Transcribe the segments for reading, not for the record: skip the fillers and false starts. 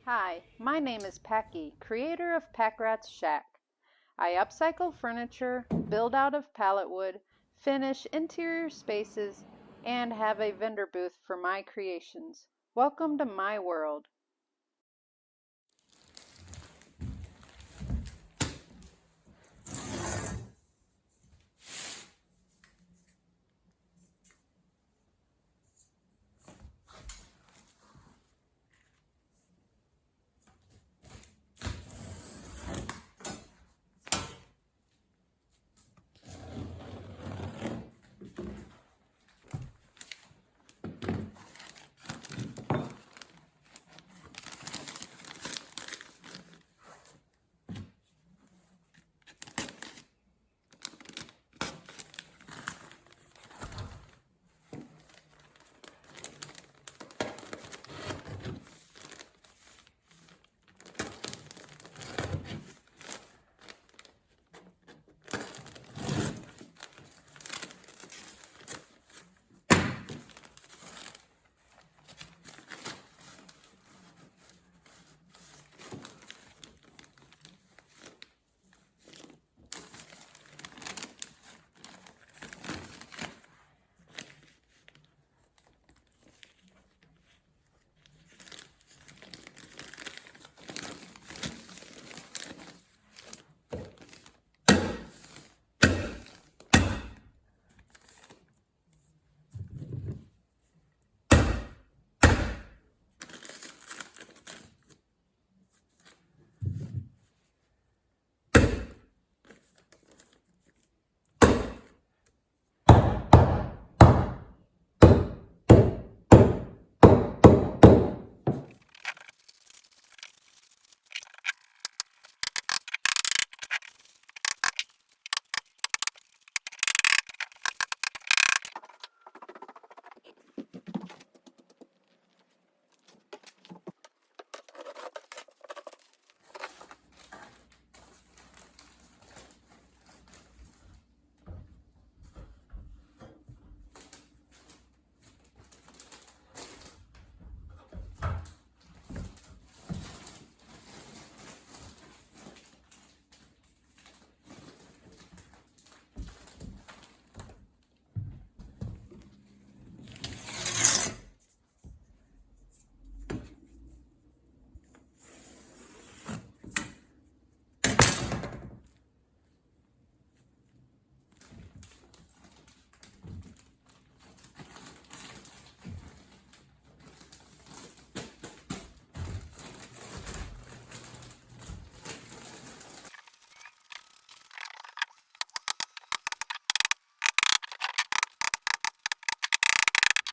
Hi, my name is Packy, creator of Pack Rat's Shack. I upcycle furniture, build out of pallet wood, finish interior spaces, and have a vendor booth for my creations. Welcome to my world.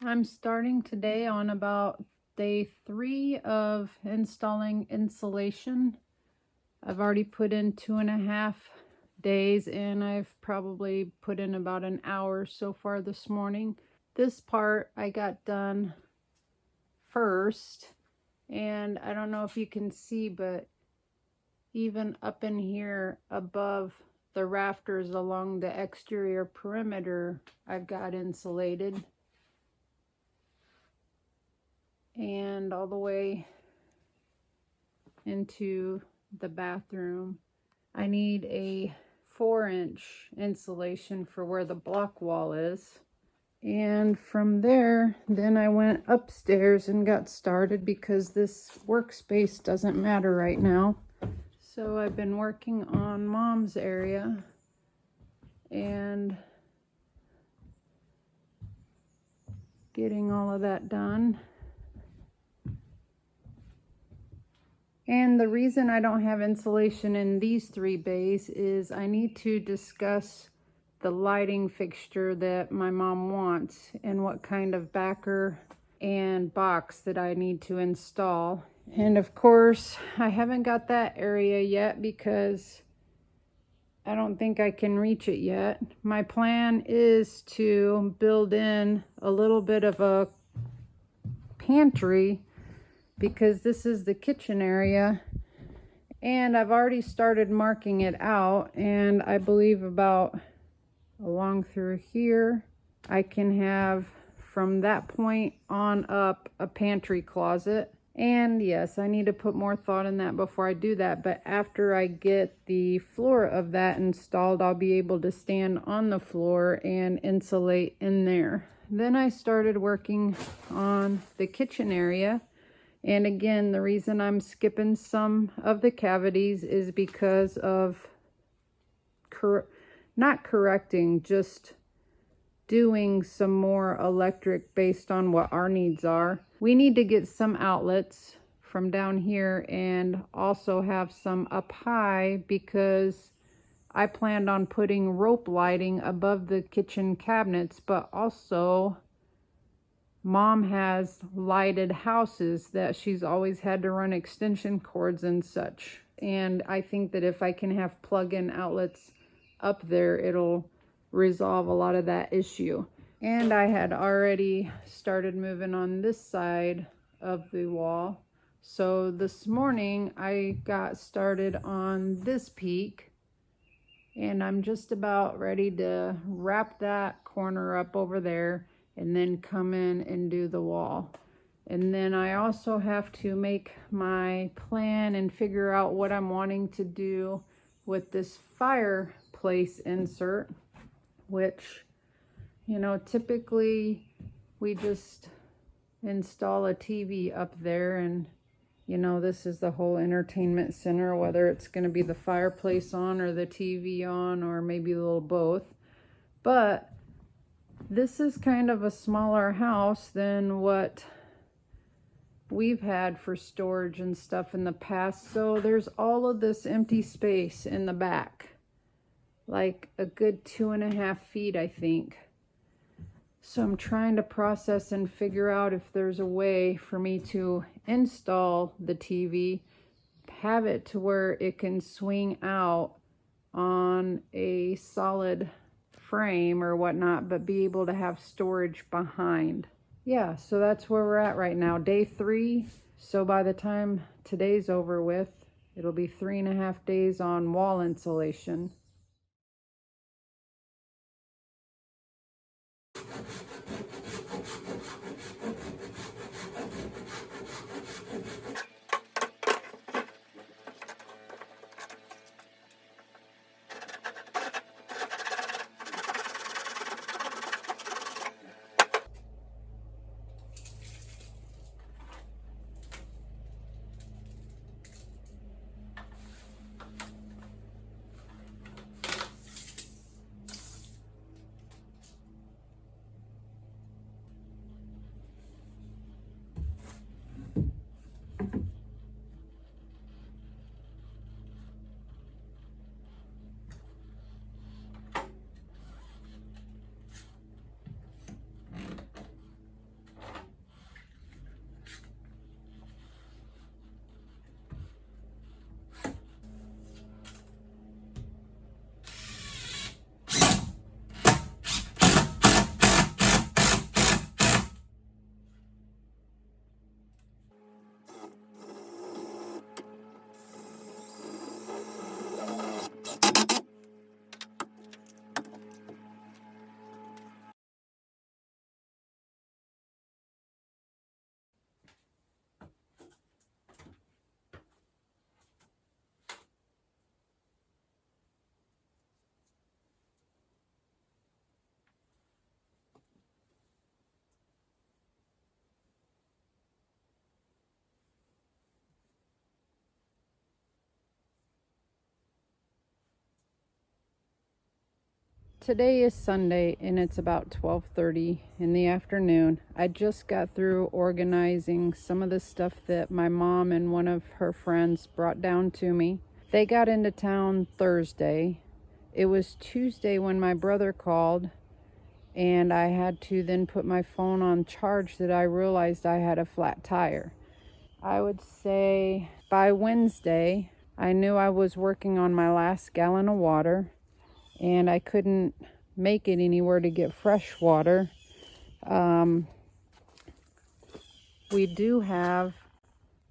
I'm starting today on about day 3 of installing insulation. I've already put in 2.5 days and I've probably put in about an hour so far this morning. This part I got done first, and I don't know if you can see, but even up in here above the rafters along the exterior perimeter, I've got insulated. And all the way into the bathroom, I need a 4-inch insulation for where the block wall is. And from there, then I went upstairs and got started because this workspace doesn't matter right now. So I've been working on Mom's area and getting all of that done. And the reason I don't have insulation in these 3 bays is I need to discuss the lighting fixture that my mom wants and what kind of backer and box that I need to install. And of course, I haven't got that area yet because I don't think I can reach it yet. My plan is to build in a little bit of a pantry because this is the kitchen area, and I've already started marking it out, and I believe about along through here I can have from that point on up a pantry closet. And yes, I need to put more thought in that before I do that. But after I get the floor of that installed, I'll be able to stand on the floor and insulate in there. Then I started working on the kitchen area. And again, the reason I'm skipping some of the cavities is because of not correcting, just doing some more electric based on what our needs are. We need to get some outlets from down here and also have some up high, because I planned on putting rope lighting above the kitchen cabinets, but also Mom has lighted houses that she's always had to run extension cords and such. And I think that if I can have plug-in outlets up there, it'll resolve a lot of that issue. And I had already started moving on this side of the wall. So this morning I got started on this peak, and I'm just about ready to wrap that corner up over there and then come in and do the wall. And then I also have to make my plan and figure out what I'm wanting to do with this fireplace insert, which, you know, typically we just install a TV up there, and you know, this is the whole entertainment center, whether it's going to be the fireplace on or the TV on, or maybe a little both. But this is kind of a smaller house than what we've had for storage and stuff in the past. So there's all of this empty space in the back, like a good 2.5 feet, I think. So I'm trying to process and figure out if there's a way for me to install the TV, have it to where it can swing out on a solid frame or whatnot, but be able to have storage behind. Yeah, so that's where we're at right now, day 3. So by the time today's over with, it'll be 3.5 days on wall insulation. Today is Sunday and it's about 12:30 in the afternoon. I just got through organizing some of the stuff that my mom and one of her friends brought down to me. They got into town Thursday. It was Tuesday when my brother called, and I had to then put my phone on charge that I realized I had a flat tire. I would say by Wednesday, I knew I was working on my last gallon of water, and I couldn't make it anywhere to get fresh water. We do have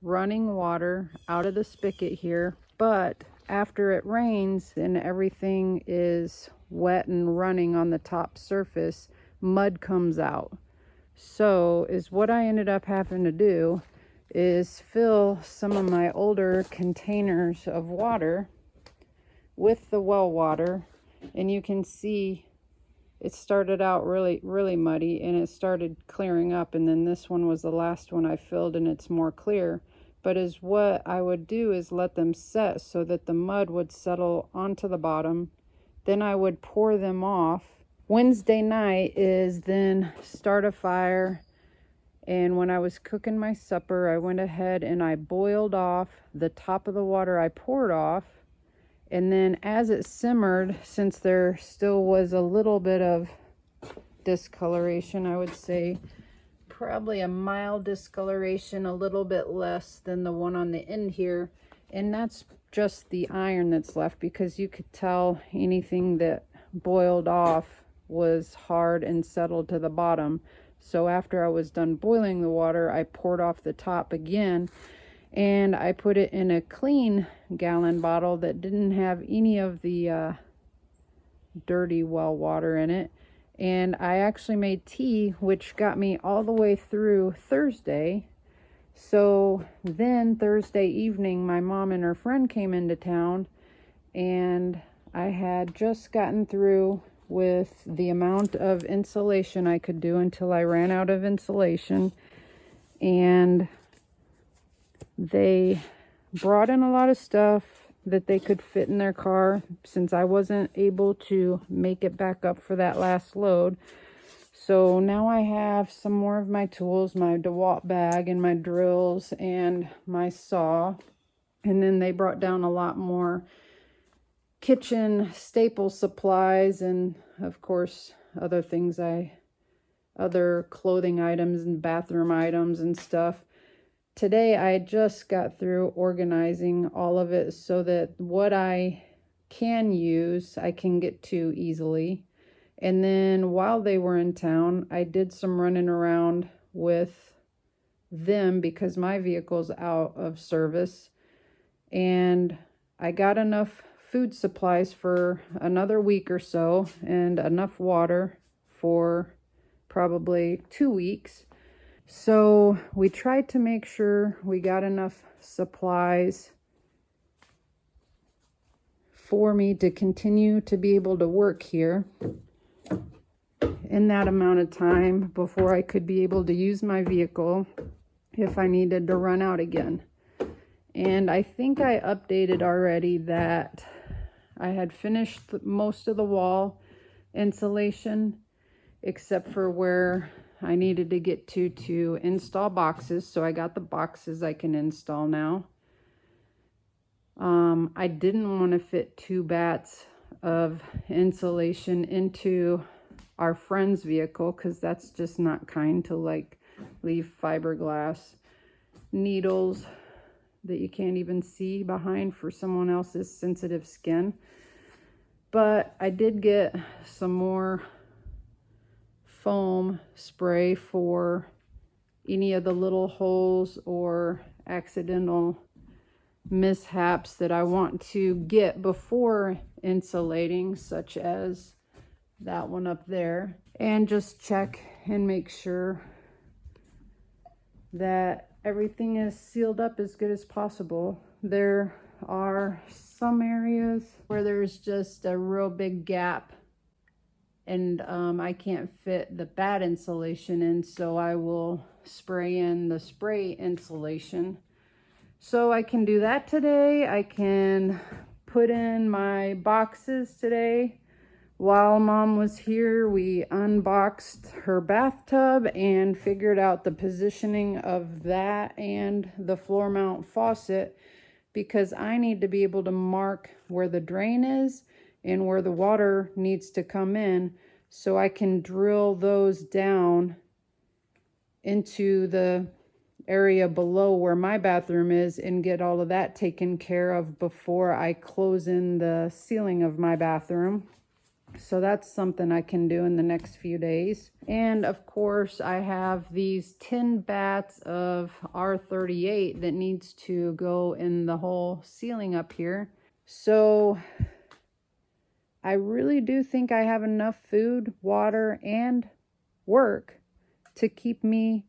running water out of the spigot here, but after it rains and everything is wet and running on the top surface, mud comes out. So is what I ended up having to do is fill some of my older containers of water with the well water. And you can see it started out really muddy, and it started clearing up, and then this one was the last one I filled, and it's more clear. But is what I would do is let them set so that the mud would settle onto the bottom. Then I would pour them off. Wednesday night is then start a fire, and when I was cooking my supper, I went ahead and I boiled off the top of the water I poured off. And then as it simmered, since there still was a little bit of discoloration, I would say probably a mild discoloration, a little bit less than the one on the end here. And that's just the iron that's left, because you could tell anything that boiled off was hard and settled to the bottom. So after I was done boiling the water, I poured off the top again, and I put it in a clean gallon bottle that didn't have any of the dirty well water in it. And I actually made tea, which got me all the way through Thursday. So then Thursday evening, my mom and her friend came into town, and I had just gotten through with the amount of insulation I could do until I ran out of insulation. And they brought in a lot of stuff that they could fit in their car, since I wasn't able to make it back up for that last load. So now I have some more of my tools, my DeWalt bag and my drills and my saw. And then they brought down a lot more kitchen staple supplies, and of course other things, other clothing items and bathroom items and stuff. Today I just got through organizing all of it so that what I can use I can get to easily. And then while they were in town, I did some running around with them because my vehicle's out of service, and I got enough food supplies for another week or so, and enough water for probably 2 weeks. So we tried to make sure we got enough supplies for me to continue to be able to work here in that amount of time before I could be able to use my vehicle if I needed to run out again. And I think I updated already that I had finished most of the wall insulation, except for where I needed to get to install boxes. So I got the boxes I can install now. I didn't want to fit 2 bats of insulation into our friend's vehicle, because that's just not kind to like leave fiberglass needles that you can't even see behind for someone else's sensitive skin. But I did get some more foam spray for any of the little holes or accidental mishaps that I want to get before insulating, such as that one up there. And just check and make sure that everything is sealed up as good as possible. There are some areas where there's just a real big gap, and I can't fit the bat insulation in, so I will spray in the spray insulation. So I can do that today. I can put in my boxes today. While Mom was here, we unboxed her bathtub and figured out the positioning of that and the floor mount faucet, because I need to be able to mark where the drain is and where the water needs to come in, so I can drill those down into the area below where my bathroom is and get all of that taken care of before I close in the ceiling of my bathroom. So that's something I can do in the next few days. And of course I have these 10 bats of R38 that needs to go in the whole ceiling up here. So I really do think I have enough food, water, and work to keep me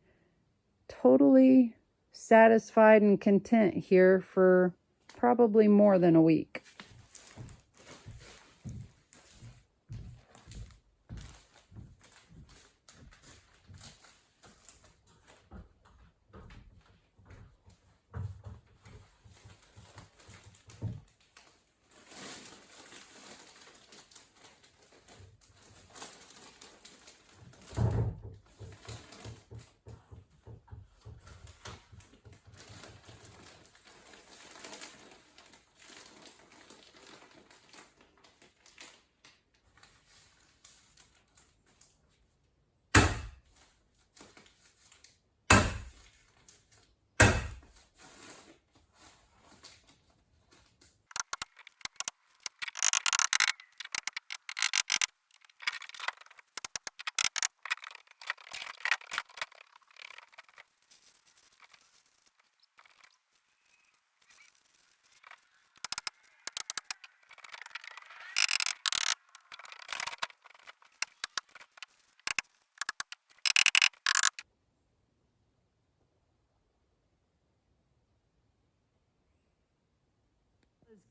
totally satisfied and content here for probably more than a week.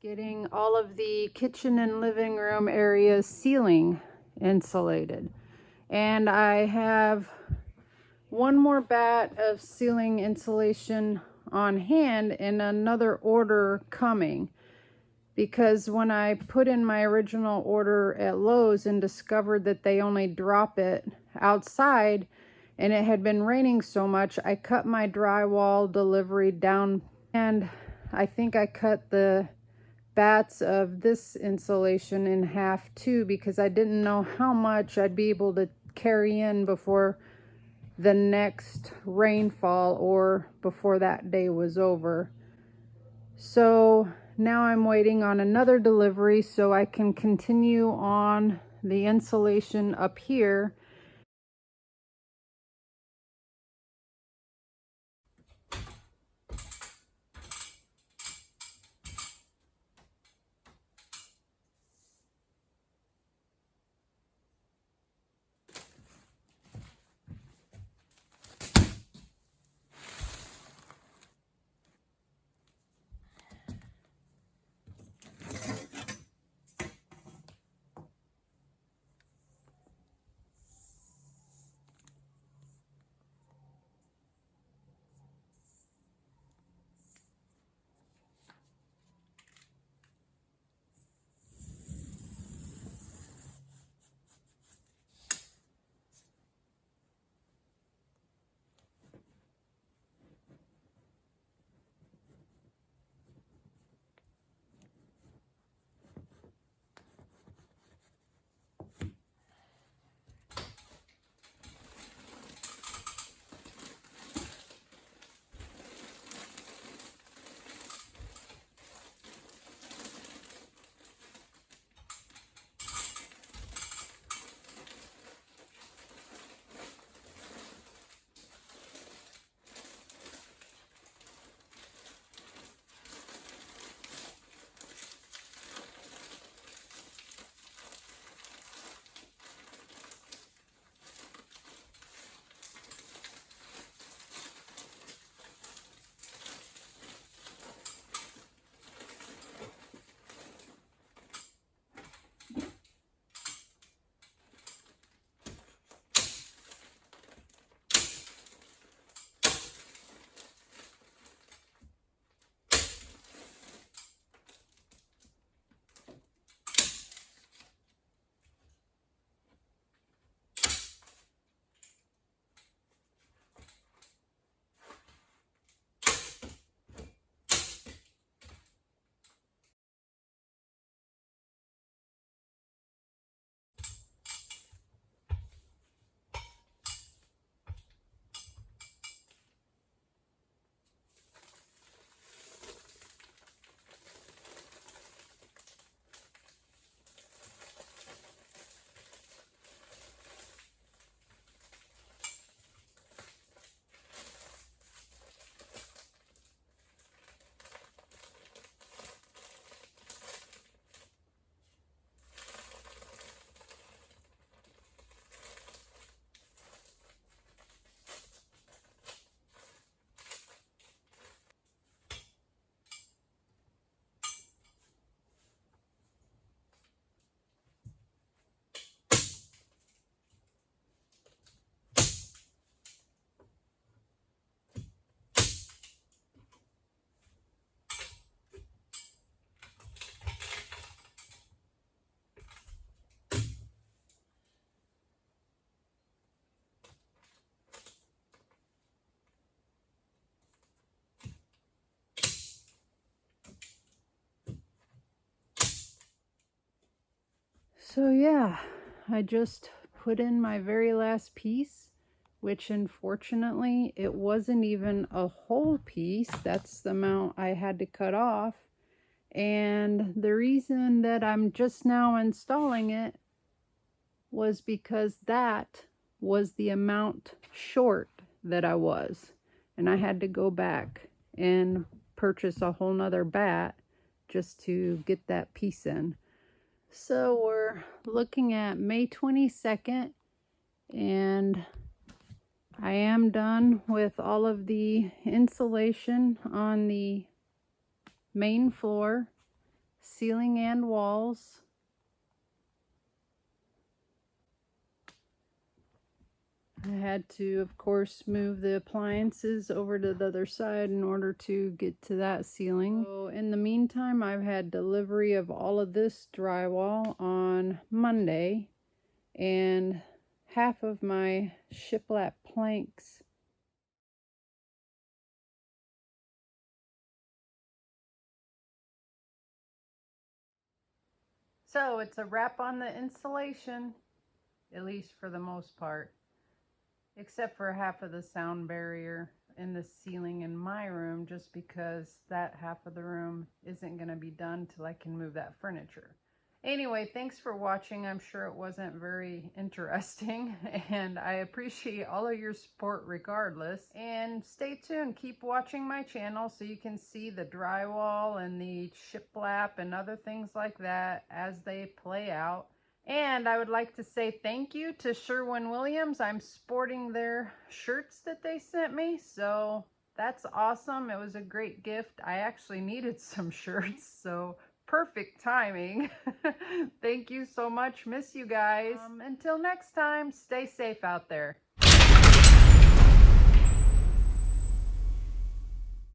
Getting all of the kitchen and living room areas ceiling insulated, and I have one more bat of ceiling insulation on hand and another order coming, because when I put in my original order at Lowe's and discovered that they only drop it outside and it had been raining so much, I cut my drywall delivery down, and I think I cut the bats of this insulation in half too, because I didn't know how much I'd be able to carry in before the next rainfall or before that day was over. So now I'm waiting on another delivery so I can continue on the insulation up here. So yeah, I just put in my very last piece, which unfortunately it wasn't even a whole piece. That's the amount I had to cut off. And the reason that I'm just now installing it was because that was the amount short that I was. And I had to go back and purchase a whole nother bat just to get that piece in. So we're looking at May 22nd, and I am done with all of the insulation on the main floor, ceiling and walls. I had to, of course, move the appliances over to the other side in order to get to that ceiling. So in the meantime, I've had delivery of all of this drywall on Monday, and half of my shiplap planks. So it's a wrap on the insulation, at least for the most part, except for half of the sound barrier in the ceiling in my room, just because that half of the room isn't going to be done till I can move that furniture. Anyway, thanks for watching. I'm sure it wasn't very interesting, and I appreciate all of your support regardless. And stay tuned. Keep watching my channel so you can see the drywall and the shiplap and other things like that as they play out. And I would like to say thank you to Sherwin-Williams. I'm sporting their shirts that they sent me, so that's awesome. It was a great gift. I actually needed some shirts, so perfect timing. Thank you so much. Miss you guys. Until next time, stay safe out there.